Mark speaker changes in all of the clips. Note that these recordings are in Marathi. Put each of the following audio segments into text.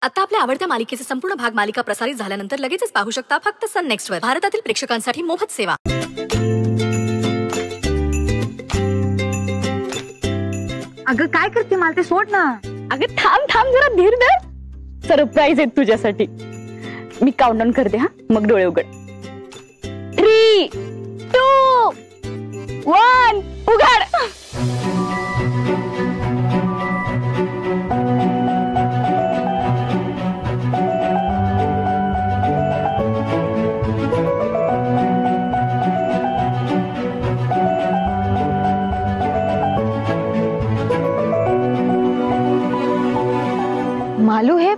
Speaker 1: आता आपल्या आवडत्या मालिकेचे संपूर्ण भाग मालिका प्रसारित झाल्यानंतर लगेचच पाहू शकता फक्त सन नेक्स्ट वर. भारतातील प्रेक्षकांसाठी मोफत सेवा.
Speaker 2: अगं काय करते, मला ते सोड ना.
Speaker 3: अगं थांब थांब जरा धीर धर. सरप्राईज आहे तुझ्यासाठी. मी काउंटडाऊन करते हा, मग डोळे उघड. 3, 2, 1 उघड.
Speaker 2: मालू है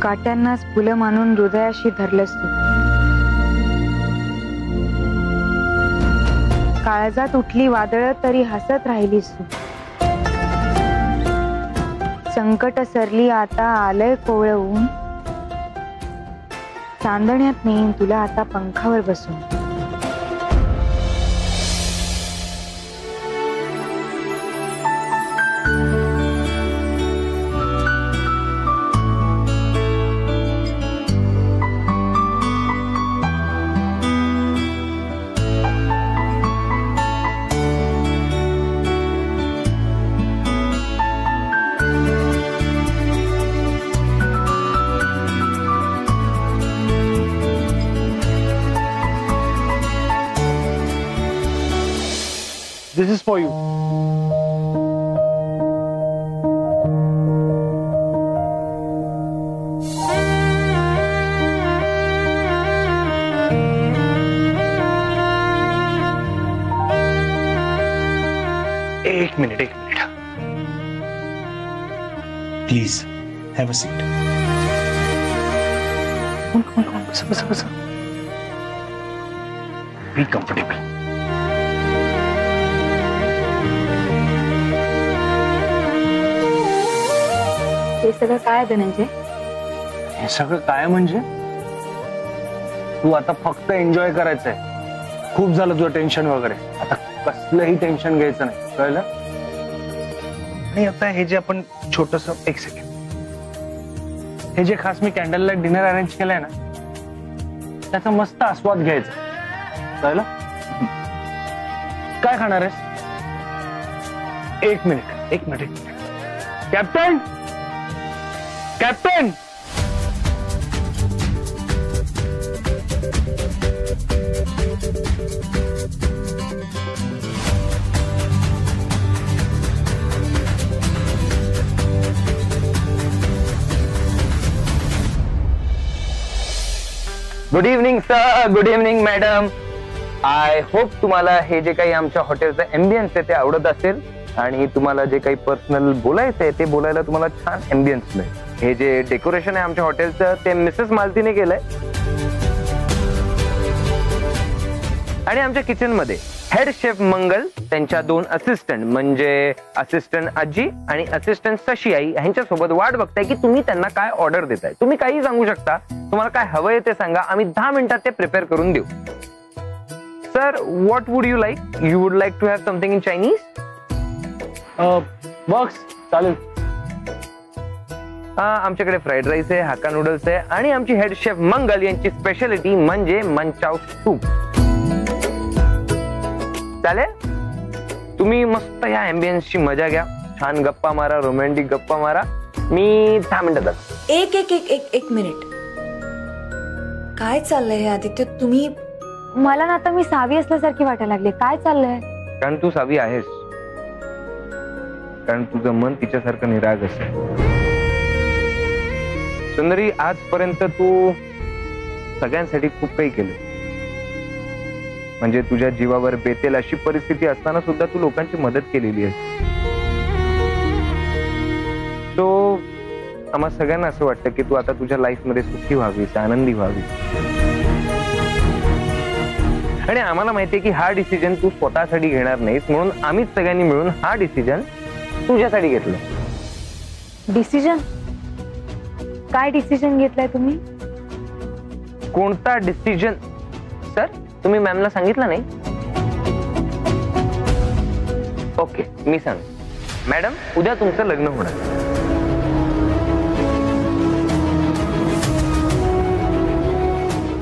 Speaker 2: काट्यांनाच फुलं मानून हृदयाशी धरलंस तू. काळजात उठली वादळ तरी हसत राहिलीस तू. संकट सरली आता आलंय कोवळं ऊन. चांदण्यात नेईन तुला आता पंखावर बसून.
Speaker 4: This is for you. एक minute please have a seat. Bus be comfortable.
Speaker 2: हे सगळं काय धनंजय?
Speaker 4: हे सगळं काय म्हणजे तू आता फक्त एन्जॉय करायचंय. खूप झालं तुझं टेन्शन वगैरे. आता कसलंही टेन्शन घ्यायचं नाही, कळलं? आणि आता हे जे आपण छोटस, एक सेकंड, हे जे खास मी कॅन्डल लाईट डिनर अरेंज केलंय ना, त्याचा मस्त आस्वाद घ्यायचा, कळलं? काय खाणार आहेस? एक minute. Captain, captain,
Speaker 5: good evening sir. Good evening madam. I hope तुम्हाला हे जे काही आमच्या हॉटेलचं एम्बियन्स आहे ते आवडत असेल आणि तुम्हाला जे काही पर्सनल बोलायचं आहे ते बोलायला तुम्हाला छान एम्बियन्स मिळेल. हे जे डेकोरेशन आहे आमच्या हॉटेलचं ते मिसेस मालतीने केलंय. आणि आमच्या किचन मध्ये हेड शेफ मंगल, त्यांच्या 2 असिस्टंट म्हणजे असिस्टंट आजी आणि असिस्टंट शशी आई यांच्या सोबत वाट बघताय की तुम्ही त्यांना काय ऑर्डर देताय. तुम्ही काही सांगू शकता. तुम्हाला काय हवंय ते सांगा, आम्ही 10 मिनिटात ते प्रिपेअर करून देऊ. Sir, what would you like? You would like to have something in Chinese?
Speaker 4: Box चालेल.
Speaker 5: आमच्याकडे फ्राईड राईस आहे, हाक्का नूडल्स आहे आणि आमची हेड शेफ मंगल यांची स्पेशालिटी म्हणजे मंचाव सूप. चालेल? तुम्ही मस्त या एम्बियन्सची मजा घ्या, छान गप्पा मारा, रोमॅन्टिक गप्पा मारा. मी 10 मिनिटात.
Speaker 1: एक मिनिट. काय चाललंय हे आदित्य? तुम्ही
Speaker 2: मला ना आता मी सावी असल्यासारखी वाटायला लागले. काय चाललंय?
Speaker 5: कारण तू सावी आहेस. कारण तुझं मन तिच्यासारखं निरागस आहे. सुंदरी, आजपर्यंत तू सगळ्यांसाठी खूप काही केलं. म्हणजे तुझ्या जीवावर बेतेल अशी परिस्थिती असताना सुद्धा तू लोकांची मदत केलेली आहे. तो आम्हा सगळ्यांना असं वाटतं की तू आता तुझ्या लाईफमध्ये सुखी व्हावीस, आनंदी व्हावीस. आणि आम्हाला माहितीये की हा डिसिजन तू स्वतःसाठी घेणार नाहीस, म्हणून आम्हीच सगळ्यांनी मिळून हा डिसिजन तुझ्यासाठी घेतलं.
Speaker 2: डिसिजन? काय डिसिजन घेतलाय तुम्ही?
Speaker 5: कोणता डिसिजन सर? तुम्ही मॅमला सांगितलं नाही? ओके, मी सांग. मॅडम, उद्या तुमचं लग्न होणार.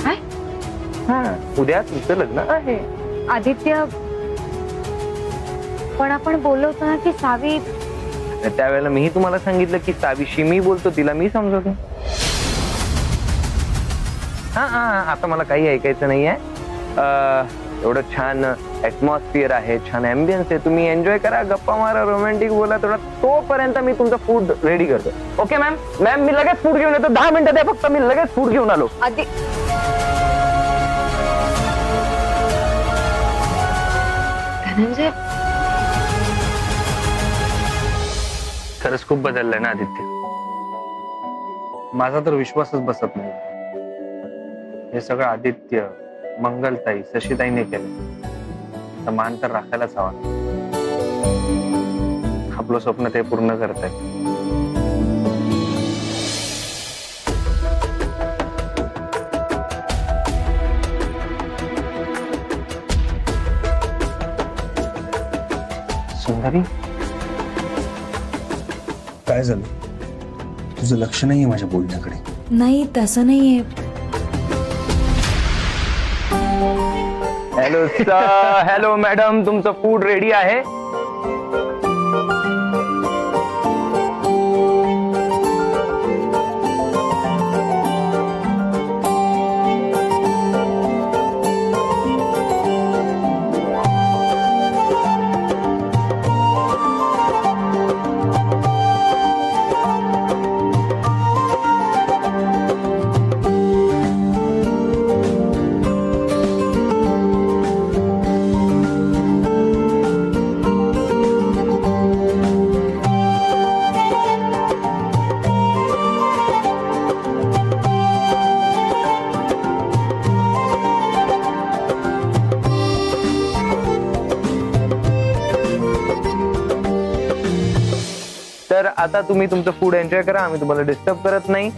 Speaker 2: काय?
Speaker 5: हा, उद्या तुमचं लग्न आहे.
Speaker 2: आदित्य, पण आपण बोललो होतो ना की सावी.
Speaker 5: त्यावेळेला मीही तुम्हाला सांगितलं की सावीशी मी बोलतो, तिला मी समजवतो. हा हा, आता मला काही ऐकायचं नाहीये. एवढं छान ऍटमॉस्फिअर आहे, छान अँबियन्स आहे, तुम्ही एन्जॉय करा, गप्पा मारा, रोमॅन्टिक बोला थोडा. तोपर्यंत मी तुमचं फूड रेडी करतो. Okay ma'am? मॅम, मी लगेच फूड घेऊन येतो. 10 मिनिटं द्या फक्त, मी लगेच फूड घेऊन आलो.
Speaker 2: धनंजय,
Speaker 4: खरंच खूप बदललंय ना आदित्य. माझा तर विश्वासच बसत नाही. हे सगळं आदित्य, मंगलताई, शशीताईने केलं. तर मान तर राखायलाच हवा. आपलं स्वप्न ते पूर्ण करतायत. सुंदरी, काय झालं? तुझं लक्ष नाहीये माझ्या बोलण्याकडे?
Speaker 1: नाही, तसं नाहीये.
Speaker 5: हॅलो सर, हॅलो मॅडम, तुमचं फूड रेडी आहे. तर आता तुम्ही तुमचं फूड एन्जॉय करा, आम्ही तुम्हाला डिस्टर्ब करत नाही.